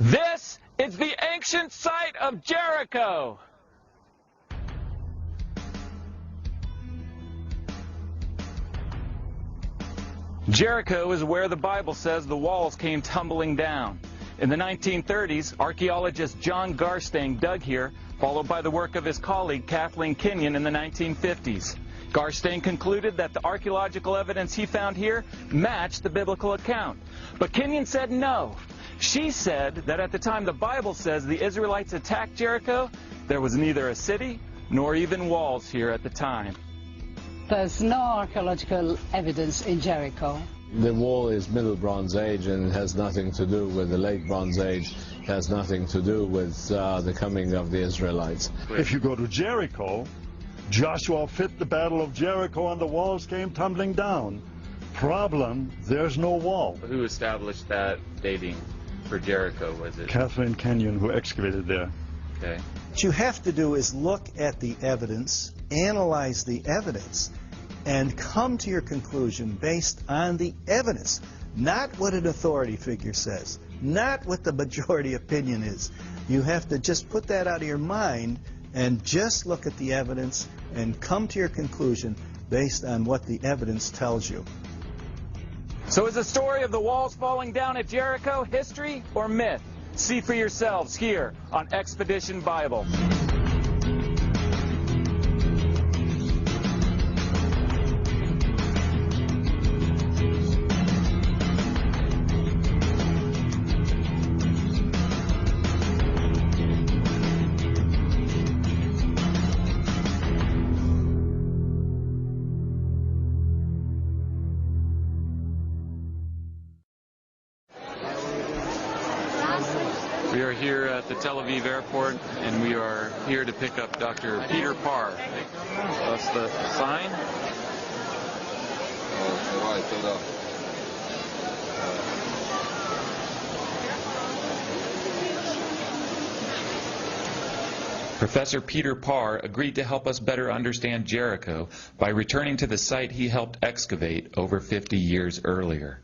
This is the ancient site of Jericho. Jericho is where the Bible says the walls came tumbling down. In the 1930s, archaeologist John Garstang dug here, followed by the work of his colleague Kathleen Kenyon in the 1950s. Garstang concluded that the archaeological evidence he found here matched the biblical account. But Kenyon said no. She said that at the time the Bible says the Israelites attacked Jericho, there was neither a city nor even walls here at the time. There's no archaeological evidence in Jericho. The wall is Middle Bronze Age and it has nothing to do with the Late Bronze Age. It has nothing to do with the coming of the Israelites. If you go to Jericho, Joshua fit the battle of Jericho and the walls came tumbling down. Problem, there's no wall. Who established that dating for Jericho, was it? Kathleen Kenyon, who excavated there. Okay. What you have to do is look at the evidence, analyze the evidence, and come to your conclusion based on the evidence, not what an authority figure says, not what the majority opinion is. You have to just put that out of your mind and just look at the evidence and come to your conclusion based on what the evidence tells you. So is the story of the walls falling down at Jericho history or myth? See for yourselves here on Expedition Bible. We are here at the Tel Aviv airport, and we are here to pick up Dr. Peter Parr. That's the sign. Professor Peter Parr agreed to help us better understand Jericho by returning to the site he helped excavate over 50 years earlier.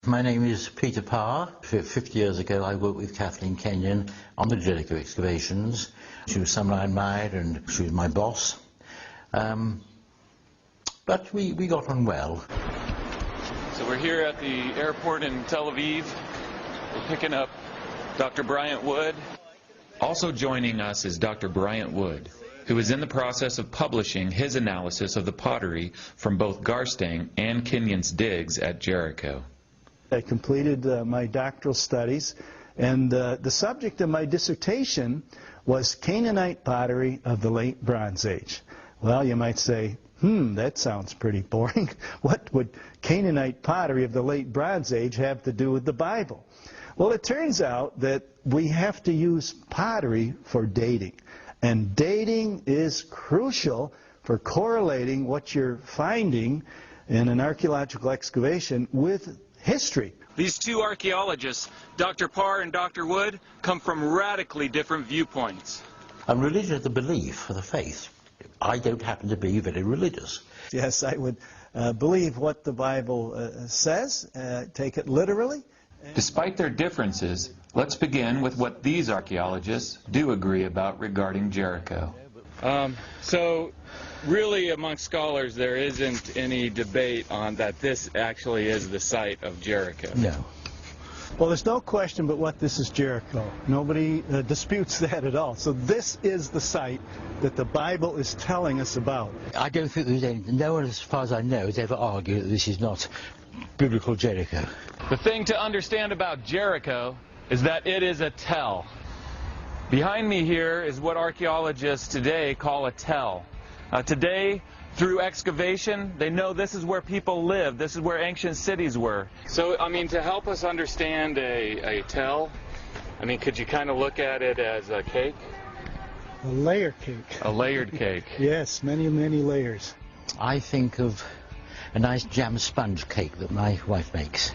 My name is Peter Parr. 50 years ago I worked with Kathleen Kenyon on the Jericho excavations. She was someone I admired and she was my boss. But we got on well. So we're here at the airport in Tel Aviv. We're picking up Dr. Bryant Wood. Also joining us is Dr. Bryant Wood, who is in the process of publishing his analysis of the pottery from both Garstang and Kenyon's digs at Jericho. I completed my doctoral studies, and the subject of my dissertation was Canaanite pottery of the Late Bronze Age. Well, you might say, that sounds pretty boring. What would Canaanite pottery of the Late Bronze Age have to do with the Bible? Well, it turns out that we have to use pottery for dating, and dating is crucial for correlating what you're finding in an archaeological excavation with history. These two archaeologists, Dr. Parr and Dr. Wood, come from radically different viewpoints. Religion is the belief of the faith. I don't happen to be very religious. Yes, I would believe what the Bible says, take it literally. Despite their differences, let's begin with what these archaeologists do agree about regarding Jericho. So really among scholars there isn't any debate on that this actually is the site of Jericho. No. Well, there's no question but what this is Jericho. Nobody disputes that at all. So this is the site that the Bible is telling us about. I don't think there's any, no one as far as I know has ever argued that this is not biblical Jericho. The thing to understand about Jericho is that it is a tell. Behind me here is what archaeologists today call a tell. Today, through excavation, they know this is where people lived, this is where ancient cities were. So, I mean, to help us understand a tell, I mean, could you kind of look at it as a cake? A layer cake. A layered cake. Yes, many, many layers. I think of a nice jam sponge cake that my wife makes.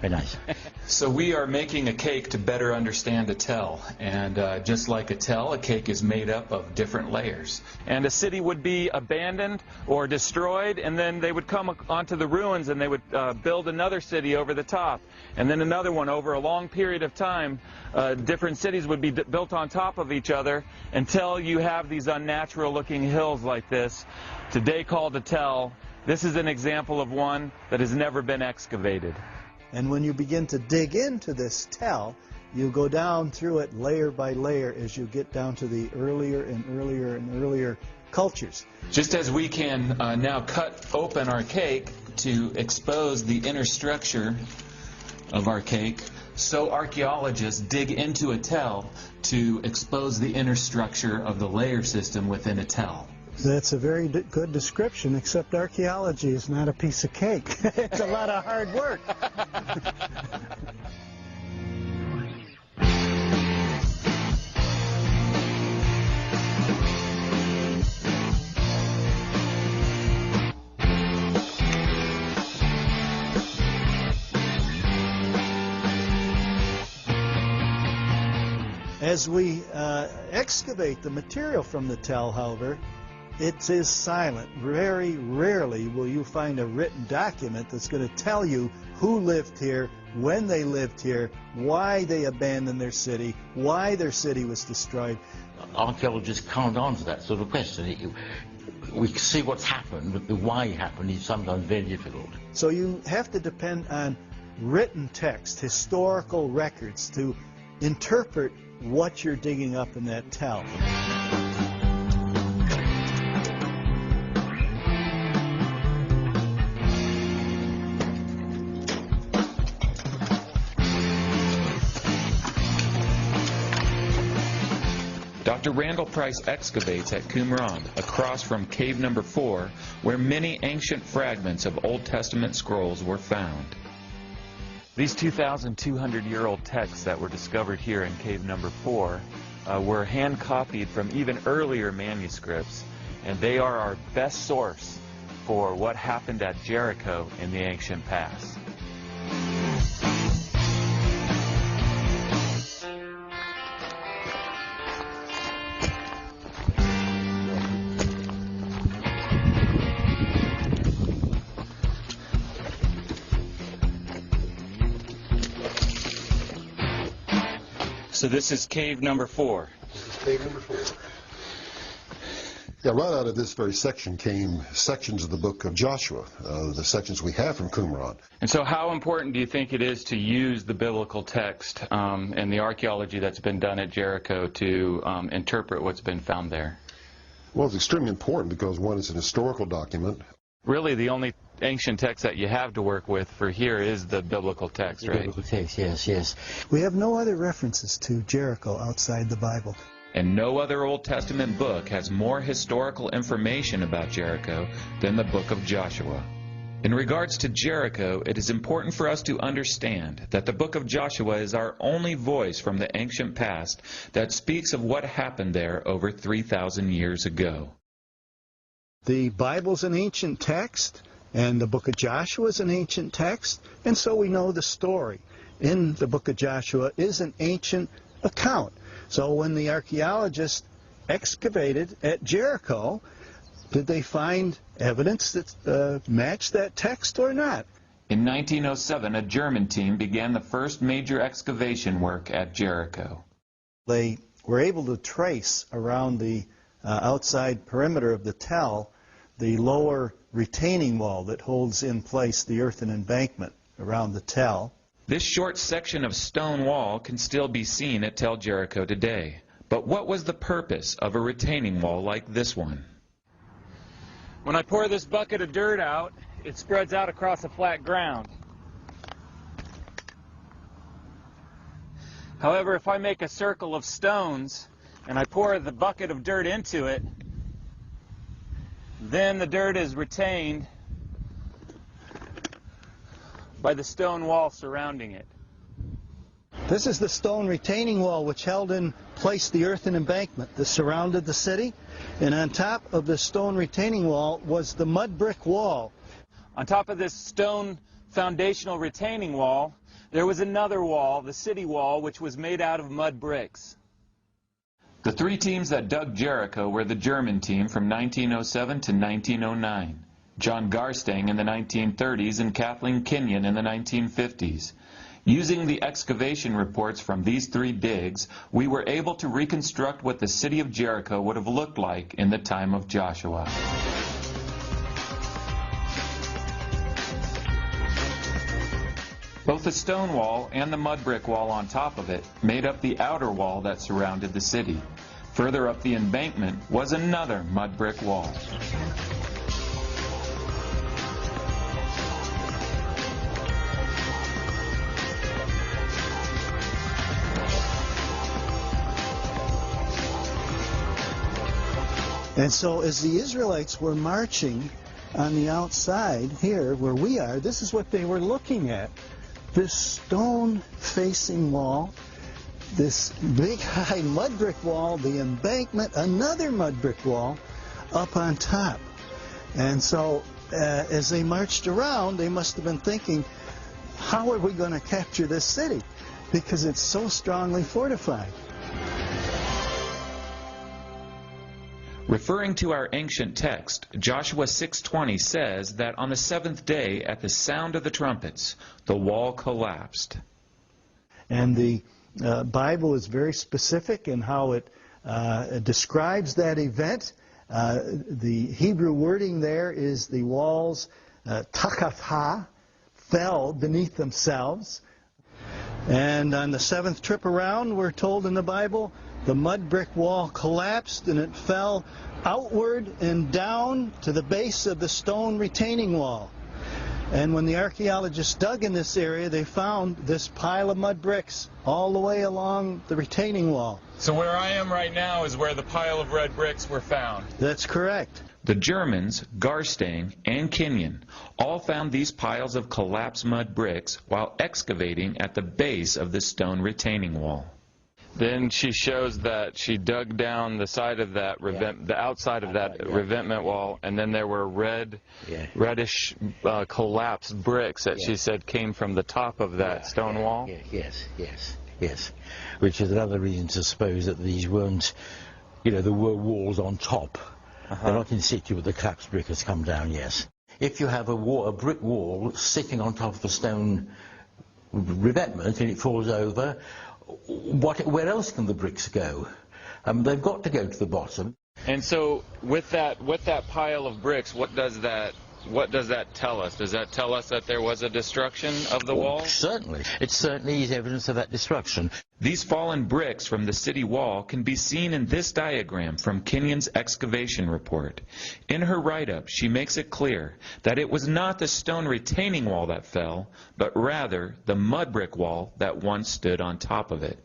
Very nice. So we are making a cake to better understand a tell, and just like a tell, a cake is made up of different layers. And a city would be abandoned or destroyed, and then they would come onto the ruins and they would build another city over the top, and then another one over a long period of time. Different cities would be built on top of each other until you have these unnatural looking hills like this, today called a tell. This is an example of one that has never been excavated. And when you begin to dig into this tell, you go down through it layer by layer as you get down to the earlier and earlier and earlier cultures. Just as we can now cut open our cake to expose the inner structure of our cake, so archaeologists dig into a tell to expose the inner structure of the layer system within a tell. That's a very good description, except archaeology is not a piece of cake. It's a lot of hard work. As we excavate the material from the tell, however, it is silent. Very rarely will you find a written document that's going to tell you who lived here, when they lived here, why they abandoned their city, why their city was destroyed. Archaeologists can't answer that sort of question. We see what's happened, but the why it happened is sometimes very difficult. So you have to depend on written text, historical records, to interpret what you're digging up in that tell. Dr. Randall Price excavates at Qumran, across from cave number 4, where many ancient fragments of Old Testament scrolls were found. These 2,200-year-old texts that were discovered here in cave number 4 were hand-copied from even earlier manuscripts, and they are our best source for what happened at Jericho in the ancient past. So this is cave number 4. This is cave number 4. Yeah, right out of this very section came sections of the book of Joshua, the sections we have from Qumran. And so how important do you think it is to use the biblical text and the archaeology that's been done at Jericho to interpret what's been found there? Well, it's extremely important because, one, it's an historical document. Really, the only ancient text that you have to work with for here is the biblical text, right? Biblical text, yes, yes. We have no other references to Jericho outside the Bible. And no other Old Testament book has more historical information about Jericho than the book of Joshua. In regards to Jericho, it is important for us to understand that the book of Joshua is our only voice from the ancient past that speaks of what happened there over 3,000 years ago. The Bible's an ancient text, and the book of Joshua is an ancient text, and so we know the story in the book of Joshua is an ancient account. So when the archaeologists excavated at Jericho, did they find evidence that matched that text or not? In 1907, a German team began the first major excavation work at Jericho. They were able to trace around the outside perimeter of the tell the lower retaining wall that holds in place the earthen embankment around the tell. This short section of stone wall can still be seen at Tell Jericho today. But what was the purpose of a retaining wall like this one? When I pour this bucket of dirt out, it spreads out across a flat ground. However, if I make a circle of stones and I pour the bucket of dirt into it, then the dirt is retained by the stone wall surrounding it. This is the stone retaining wall which held in place the earthen embankment that surrounded the city, and on top of the stone retaining wall was the mud brick wall. On top of this stone foundational retaining wall, There was another wall, the city wall, which was made out of mud bricks. The three teams that dug Jericho were the German team from 1907 to 1909, John Garstang in the 1930s and Kathleen Kenyon in the 1950s. Using the excavation reports from these three digs, we were able to reconstruct what the city of Jericho would have looked like in the time of Joshua. Both the stone wall and the mud brick wall on top of it made up the outer wall that surrounded the city. Further up the embankment was another mud brick wall. And so as the Israelites were marching on the outside here where we are, this is what they were looking at. This stone-facing wall, this big high mud brick wall, the embankment, another mud brick wall up on top. And so as they marched around, they must have been thinking, how are we going to capture this city? Because it's so strongly fortified. Referring to our ancient text, Joshua 6:20 says that on the seventh day, at the sound of the trumpets, the wall collapsed. And the Bible is very specific in how it describes that event. The Hebrew wording there is the walls takatha, fell beneath themselves. And on the seventh trip around, we're told in the Bible, the mud brick wall collapsed and it fell outward and down to the base of the stone retaining wall. And when the archaeologists dug in this area, they found this pile of mud bricks all the way along the retaining wall. So where I am right now is where the pile of red bricks were found. That's correct. The Germans, Garstang and Kenyon, all found these piles of collapsed mud bricks while excavating at the base of the stone retaining wall. Then she shows that she dug down the side of that the outside of that revetment wall, and then there were reddish collapsed bricks that she said came from the top of that stone wall. Yes. Which is another reason to suppose that these weren't, there were walls on top. They're not in situ, but the collapsed brick has come down. Yes. If you have a brick wall sitting on top of a stone revetment and it falls over, where else can the bricks go? They've got to go to the bottom. And so, with that pile of bricks, what does that tell us? Does that tell us that there was a destruction of the wall? Certainly. It certainly is evidence of that destruction. These fallen bricks from the city wall can be seen in this diagram from Kenyon's excavation report. In her write-up, she makes it clear that it was not the stone retaining wall that fell, but rather the mud brick wall that once stood on top of it.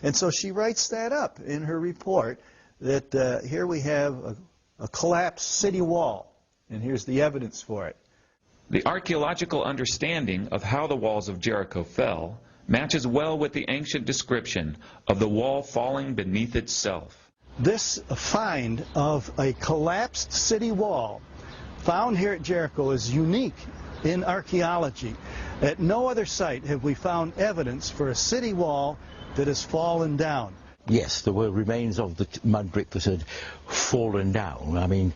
And so she writes that up in her report, that here we have a collapsed city wall, and here's the evidence for it. The archaeological understanding of how the walls of Jericho fell matches well with the ancient description of the wall falling beneath itself. This find of a collapsed city wall found here at Jericho is unique in archaeology. At no other site have we found evidence for a city wall that has fallen down. Yes, there were remains of the mud brick that had fallen down. I mean,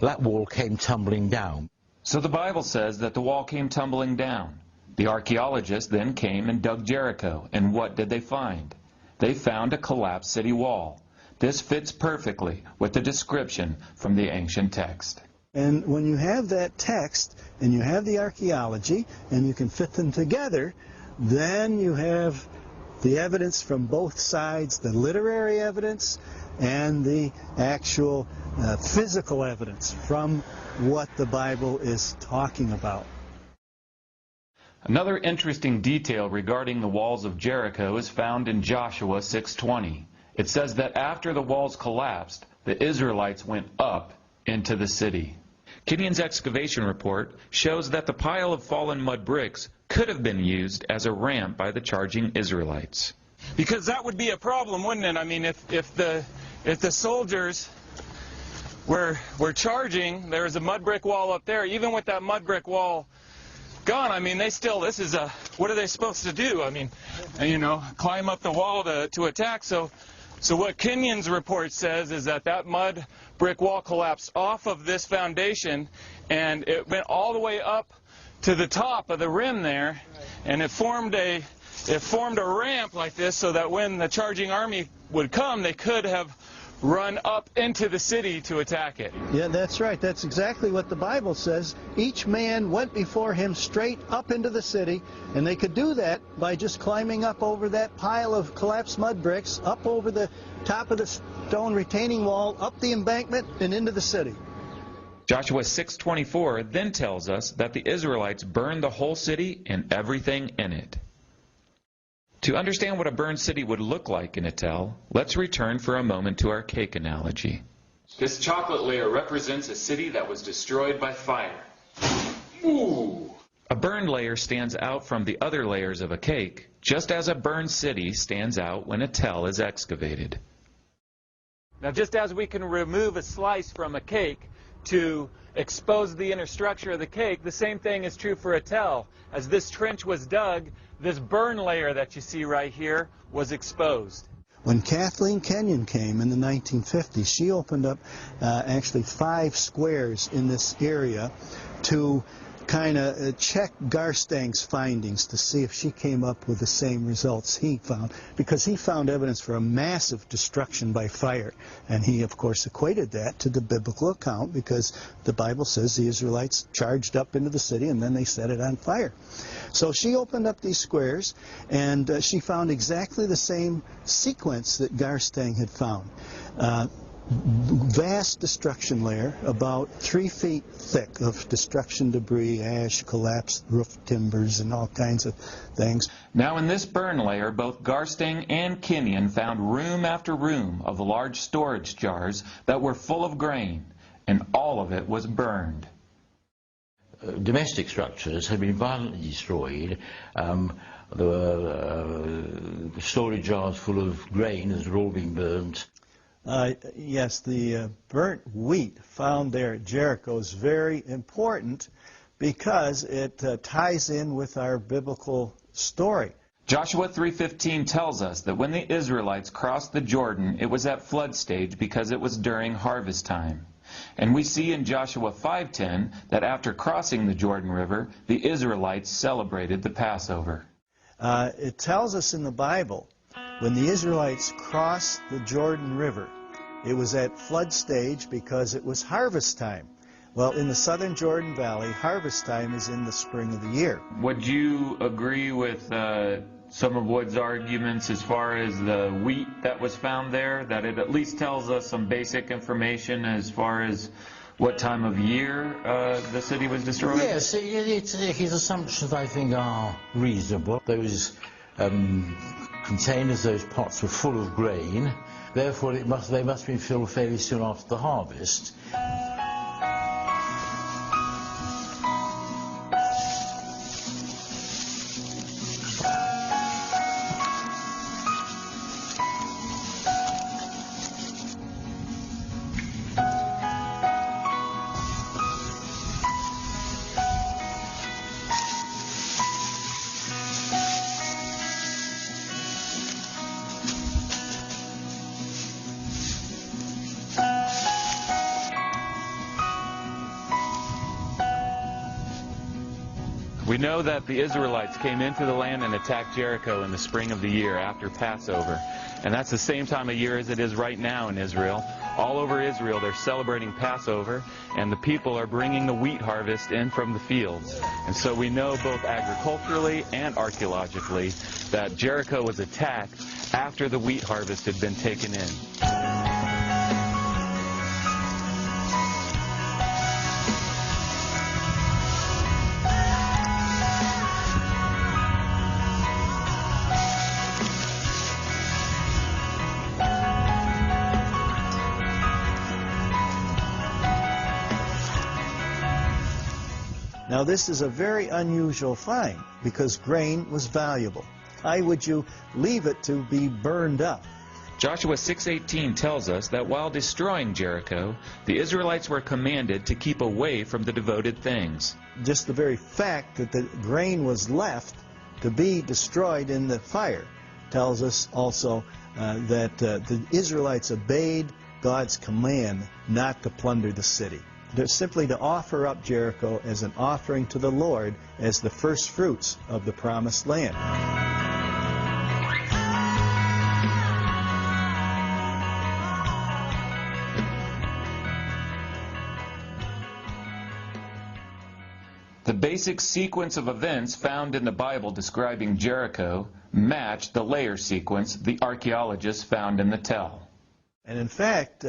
that wall came tumbling down. So the Bible says that the wall came tumbling down. The archaeologists then came and dug Jericho, and what did they find? They found a collapsed city wall. This fits perfectly with the description from the ancient text. And when you have that text, and you have the archaeology, and you can fit them together, then you have the evidence from both sides, the literary evidence and the actual physical evidence from what the Bible is talking about. Another interesting detail regarding the walls of Jericho is found in Joshua 6:20. It says that after the walls collapsed, the Israelites went up into the city. Kenyon's excavation report shows that the pile of fallen mud bricks could have been used as a ramp by the charging Israelites. Because that would be a problem, wouldn't it? I mean, if the soldiers were charging, there was a mud brick wall up there. Even with that mud brick wall gone. I mean, this is what are they supposed to do? I mean, you know, climb up the wall to attack. So what Kenyon's report says is that mud brick wall collapsed off of this foundation, and it went all the way up to the top of the rim there, and it formed a ramp like this so that when the charging army would come, they could have run up into the city to attack it. Yeah, that's right. That's exactly what the Bible says. Each man went before him straight up into the city, and they could do that by just climbing up over that pile of collapsed mud bricks, up over the top of the stone retaining wall, up the embankment, and into the city. Joshua 6:24 then tells us that the Israelites burned the whole city and everything in it. To understand what a burned city would look like in Etel, let's return for a moment to our cake analogy. This chocolate layer represents a city that was destroyed by fire. Ooh! A burned layer stands out from the other layers of a cake, just as a burned city stands out when Etel is excavated. Now, just as we can remove a slice from a cake to expose the inner structure of the cake, the same thing is true for Etel. As this trench was dug, this burn layer that you see right here was exposed. When Kathleen Kenyon came in the 1950s, she opened up actually 5 squares in this area to kind of check Garstang's findings to see if she came up with the same results he found, because he found evidence for a massive destruction by fire, and he of course equated that to the biblical account, because the Bible says the Israelites charged up into the city and then they set it on fire. So she opened up these squares, and she found exactly the same sequence that Garstang had found. Vast destruction layer, about 3 feet thick of destruction debris, ash, collapsed roof timbers, and all kinds of things. Now in this burn layer, both Garstang and Kenyon found room after room of large storage jars that were full of grain, and all of it was burned. Domestic structures had been violently destroyed. There were storage jars full of grain that had all been burnt. Yes, the burnt wheat found there at Jericho is very important because it ties in with our biblical story. Joshua 3:15 tells us that when the Israelites crossed the Jordan, it was at flood stage because it was during harvest time. And we see in Joshua 5:10 that after crossing the Jordan River, the Israelites celebrated the Passover. It tells us in the Bible, when the Israelites crossed the Jordan River, it was at flood stage because it was harvest time. Well, in the southern Jordan Valley, harvest time is in the spring of the year. Would you agree with some of Wood's arguments as far as the wheat that was found there, that it at least tells us some basic information as far as what time of year the city was destroyed? Yes, his assumptions, I think, are reasonable. Those containers, those pots were full of grain, therefore they must have been filled fairly soon after the harvest. We know that the Israelites came into the land and attacked Jericho in the spring of the year after Passover. And that's the same time of year as it is right now in Israel. All over Israel they're celebrating Passover, and the people are bringing the wheat harvest in from the fields. And so we know both agriculturally and archaeologically that Jericho was attacked after the wheat harvest had been taken in. Now this is a very unusual find because grain was valuable. Why would you leave it to be burned up? Joshua 6:18 tells us that while destroying Jericho, the Israelites were commanded to keep away from the devoted things. Just the very fact that the grain was left to be destroyed in the fire tells us also that the Israelites obeyed God's command not to plunder the city. They're simply to offer up Jericho as an offering to the Lord as the first fruits of the promised land. The basic sequence of events found in the Bible describing Jericho match the layer sequence the archaeologists found in the Tell. And in fact,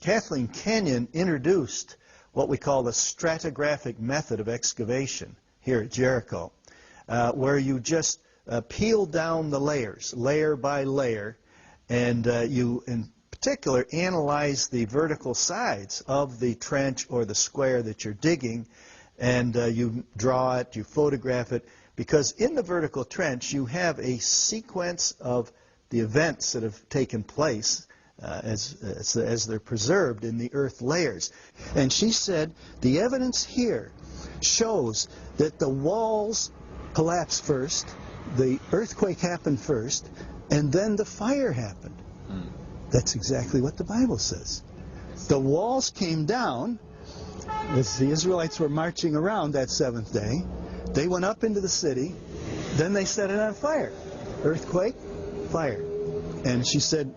Kathleen Kenyon introduced what we call the stratigraphic method of excavation here at Jericho, where you just peel down the layers, layer by layer, and you, in particular, analyze the vertical sides of the trench or the square that you're digging, and you draw it, you photograph it, because in the vertical trench you have a sequence of the events that have taken place as they're preserved in the earth layers. And she said the evidence here shows that the walls collapsed first, the earthquake happened first, and then the fire happened. That's exactly what the Bible says. The walls came down as the Israelites were marching around that seventh day. They went up into the city, then they set it on fire. Earthquake, fire. And she said,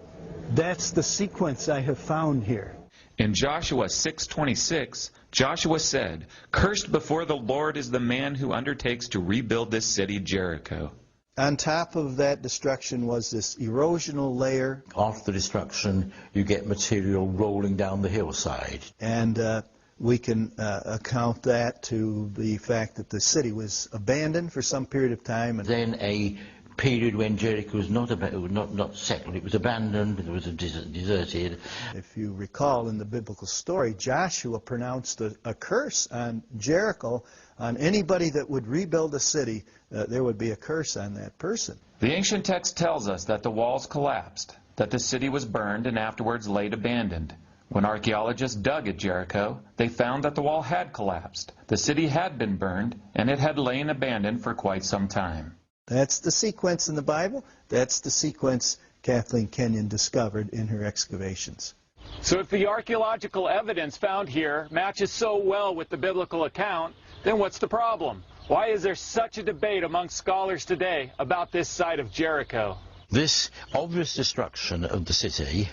that's the sequence I have found here. In Joshua 6:26, Joshua said, "Cursed before the Lord is the man who undertakes to rebuild this city Jericho." On top of that destruction was this erosional layer. After the destruction, you get material rolling down the hillside. And we can account that to the fact that the city was abandoned for some period of time. And then a period when Jericho was not settled. It was abandoned, it was deserted. If you recall in the biblical story, Joshua pronounced a curse on Jericho. On anybody that would rebuild a city, there would be a curse on that person. The ancient text tells us that the walls collapsed, that the city was burned and afterwards laid abandoned. When archaeologists dug at Jericho, they found that the wall had collapsed. The city had been burned, and it had lain abandoned for quite some time. That's the sequence in the Bible. That's the sequence Kathleen Kenyon discovered in her excavations. So if the archaeological evidence found here matches so well with the biblical account, then what's the problem? Why is there such a debate among scholars today about this site of Jericho? This obvious destruction of the city,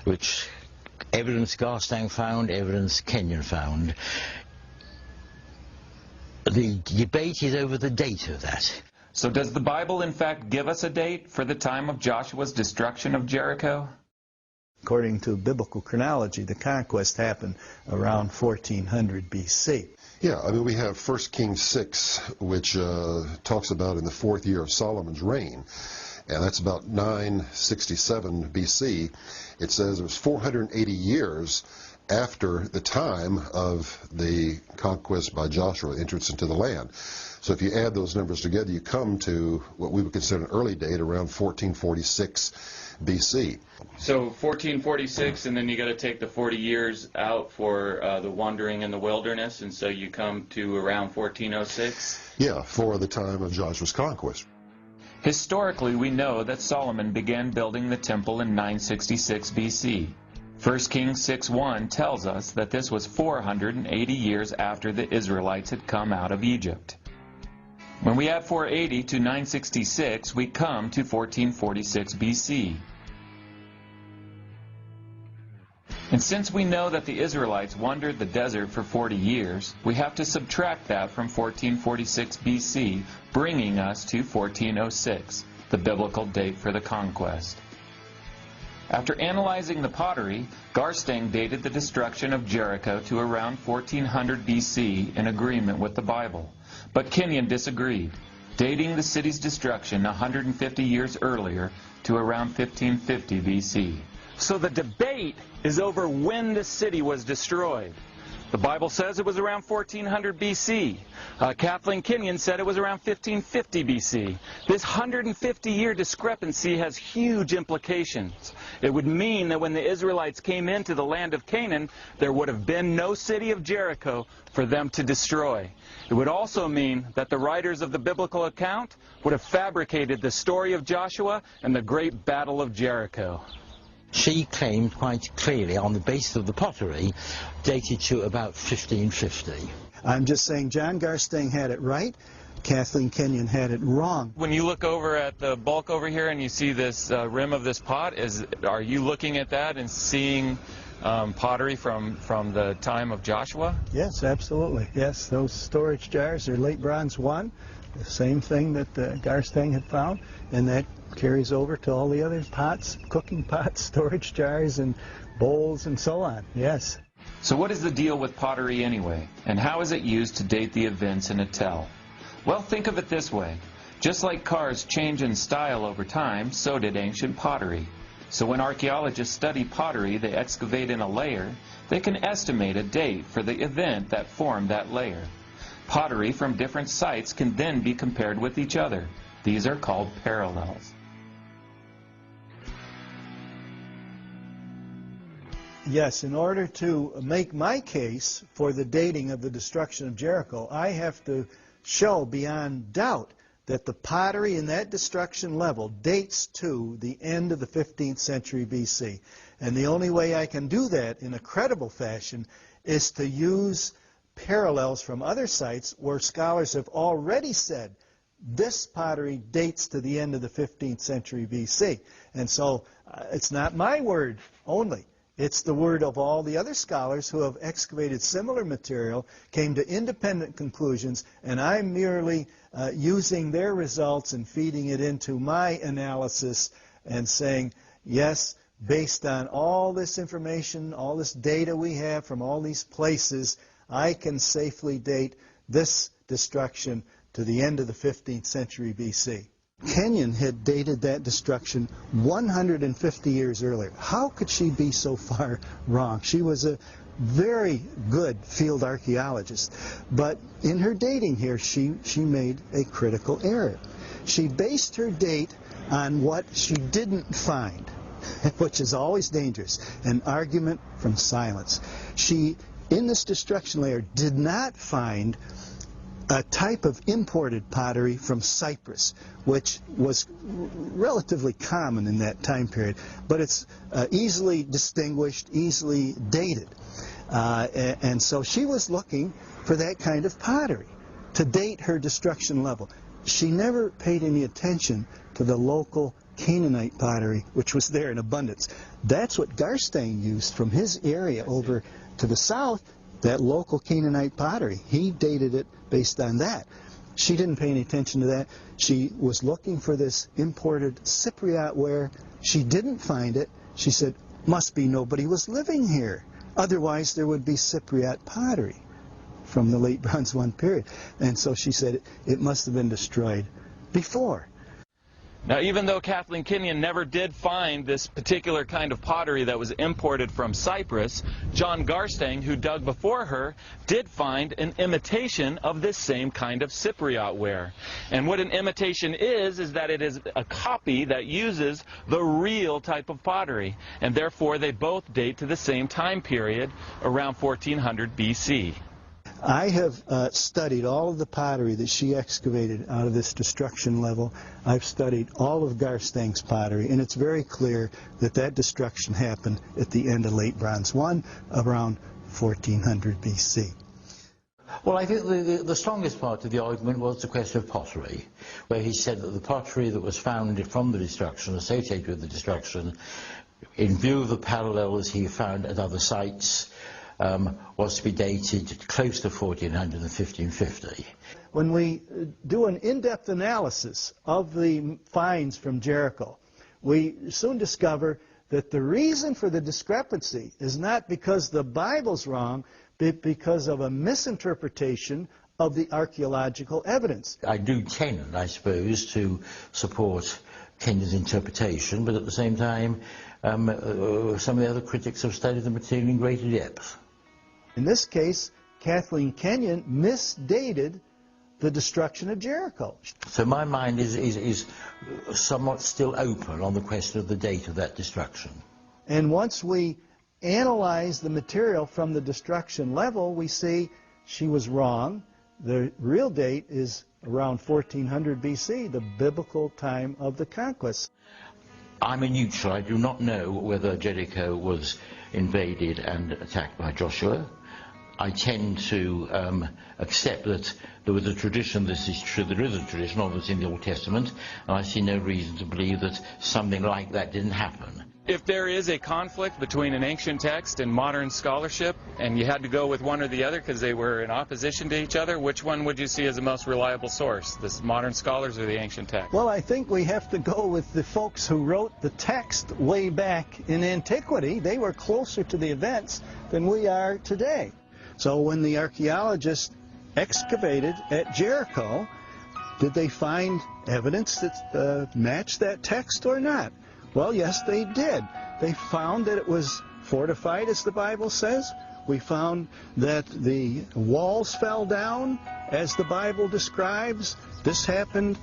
which evidence Garstang found, evidence Kenyon found, the debate is over the date of that. So does the Bible in fact give us a date for the time of Joshua's destruction of Jericho? According to biblical chronology, the conquest happened around 1400 BC. Yeah, I mean, we have 1 Kings 6, which talks about in the 4th year of Solomon's reign, and that's about 967 BC. It says it was 480 years after the time of the conquest by Joshua, the entrance into the land. So if you add those numbers together, you come to what we would consider an early date, around 1446 BC. So 1446, and then you got to take the 40 years out for the wandering in the wilderness, and so you come to around 1406? Yeah, for the time of Joshua's conquest. Historically, we know that Solomon began building the temple in 966 BC. 1 Kings 6:1 tells us that this was 480 years after the Israelites had come out of Egypt. When we add 480 to 966, we come to 1446 BC. And since we know that the Israelites wandered the desert for 40 years, we have to subtract that from 1446 BC, bringing us to 1406, the biblical date for the conquest. After analyzing the pottery, Garstang dated the destruction of Jericho to around 1400 BC in agreement with the Bible. But Kenyon disagreed, dating the city's destruction 150 years earlier to around 1550 BC. So the debate is over when the city was destroyed. The Bible says it was around 1400 BC. Kathleen Kenyon said it was around 1550 BC. This 150-year discrepancy has huge implications. It would mean that when the Israelites came into the land of Canaan, there would have been no city of Jericho for them to destroy. It would also mean that the writers of the biblical account would have fabricated the story of Joshua and the great battle of Jericho. She claimed quite clearly, on the basis of the pottery, dated to about 1550. I'm just saying John Garstang had it right, Kathleen Kenyon had it wrong. When you look over at the bulk over here and you see this rim of this pot, are you looking at that and seeing pottery from the time of Joshua? Yes, absolutely. Yes, those storage jars are late Bronze 1, the same thing that Garstang had found, and that carries over to all the other pots, cooking pots, storage jars, and bowls, and so on. Yes. So what is the deal with pottery anyway? And how is it used to date the events in a tell? Well, think of it this way. Just like cars change in style over time, so did ancient pottery. So when archaeologists study pottery they excavate in a layer, they can estimate a date for the event that formed that layer. Pottery from different sites can then be compared with each other. These are called parallels. Yes, in order to make my case for the dating of the destruction of Jericho, I have to show beyond doubt that the pottery in that destruction level dates to the end of the 15th century BC. And the only way I can do that in a credible fashion is to use parallels from other sites where scholars have already said this pottery dates to the end of the 15th century BC. And so it's not my word only. It's the word of all the other scholars who have excavated similar material, came to independent conclusions, and I'm merely using their results and feeding it into my analysis and saying, yes, based on all this information, all this data we have from all these places, I can safely date this destruction to the end of the 15th century BC. Kenyon had dated that destruction 150 years earlier. How could she be so far wrong? She was a very good field archaeologist. But in her dating here, she made a critical error. She based her date on what she didn't find, which is always dangerous, an argument from silence. She, in this destruction layer, did not find a type of imported pottery from Cyprus, which was relatively common in that time period, but it's easily distinguished, easily dated. And so she was looking for that kind of pottery to date her destruction level. She never paid any attention to the local Canaanite pottery, which was there in abundance. That's what Garstang used from his area over to the south, that local Canaanite pottery. He dated it based on that. She didn't pay any attention to that. She was looking for this imported Cypriot ware. She didn't find it. She said, must be nobody was living here. Otherwise there would be Cypriot pottery from the late Bronze 1 period. And so she said it must have been destroyed before. Now, even though Kathleen Kenyon never did find this particular kind of pottery that was imported from Cyprus, John Garstang, who dug before her, did find an imitation of this same kind of Cypriot ware. And what an imitation is that it is a copy that uses the real type of pottery. And therefore, they both date to the same time period, around 1400 BC. I have studied all of the pottery that she excavated out of this destruction level. I've studied all of Garstang's pottery, and it's very clear that that destruction happened at the end of late Bronze 1, around 1400 BC. Well, I think the strongest part of the argument was the question of pottery, where he said that the pottery that was found from the destruction, associated with the destruction, in view of the parallels he found at other sites, was to be dated close to 1400 and 1550. When we do an in-depth analysis of the finds from Jericho, we soon discover that the reason for the discrepancy is not because the Bible's wrong, but because of a misinterpretation of the archaeological evidence. I do tend, I suppose, to support Kenyon's interpretation, but at the same time, some of the other critics have studied the material in greater depth. In this case, Kathleen Kenyon misdated the destruction of Jericho. So my mind is somewhat still open on the question of the date of that destruction. And once we analyze the material from the destruction level, we see she was wrong. The real date is around 1400 BC, the biblical time of the conquest. I'm a neutral. I do not know whether Jericho was invaded and attacked by Joshua. I tend to accept that there was a tradition, this is true, there is a tradition, obviously in the Old Testament, and I see no reason to believe that something like that didn't happen. If there is a conflict between an ancient text and modern scholarship, and you had to go with one or the other because they were in opposition to each other, which one would you see as the most reliable source, the modern scholars or the ancient text? Well, I think we have to go with the folks who wrote the text way back in antiquity. They were closer to the events than we are today. So when the archaeologists excavated at Jericho, did they find evidence that matched that text or not? Well, yes, they did. They found that it was fortified, as the Bible says. We found that the walls fell down, as the Bible describes. This happened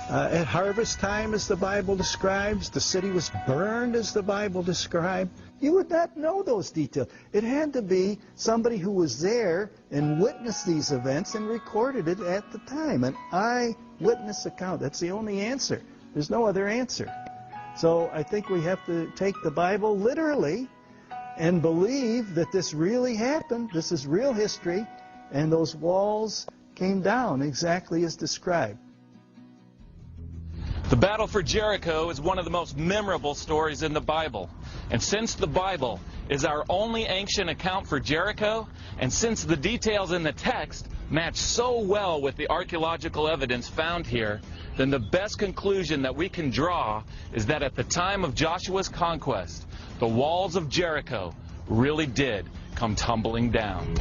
at harvest time, as the Bible describes. The city was burned, as the Bible described. You would not know those details. It had to be somebody who was there and witnessed these events and recorded it at the time. An eyewitness account. That's the only answer. There's no other answer. So I think we have to take the Bible literally and believe that this really happened. This is real history, and those walls came down exactly as described. The battle for Jericho is one of the most memorable stories in the Bible. And since the Bible is our only ancient account for Jericho, and since the details in the text match so well with the archaeological evidence found here, then the best conclusion that we can draw is that at the time of Joshua's conquest, the walls of Jericho really did come tumbling down.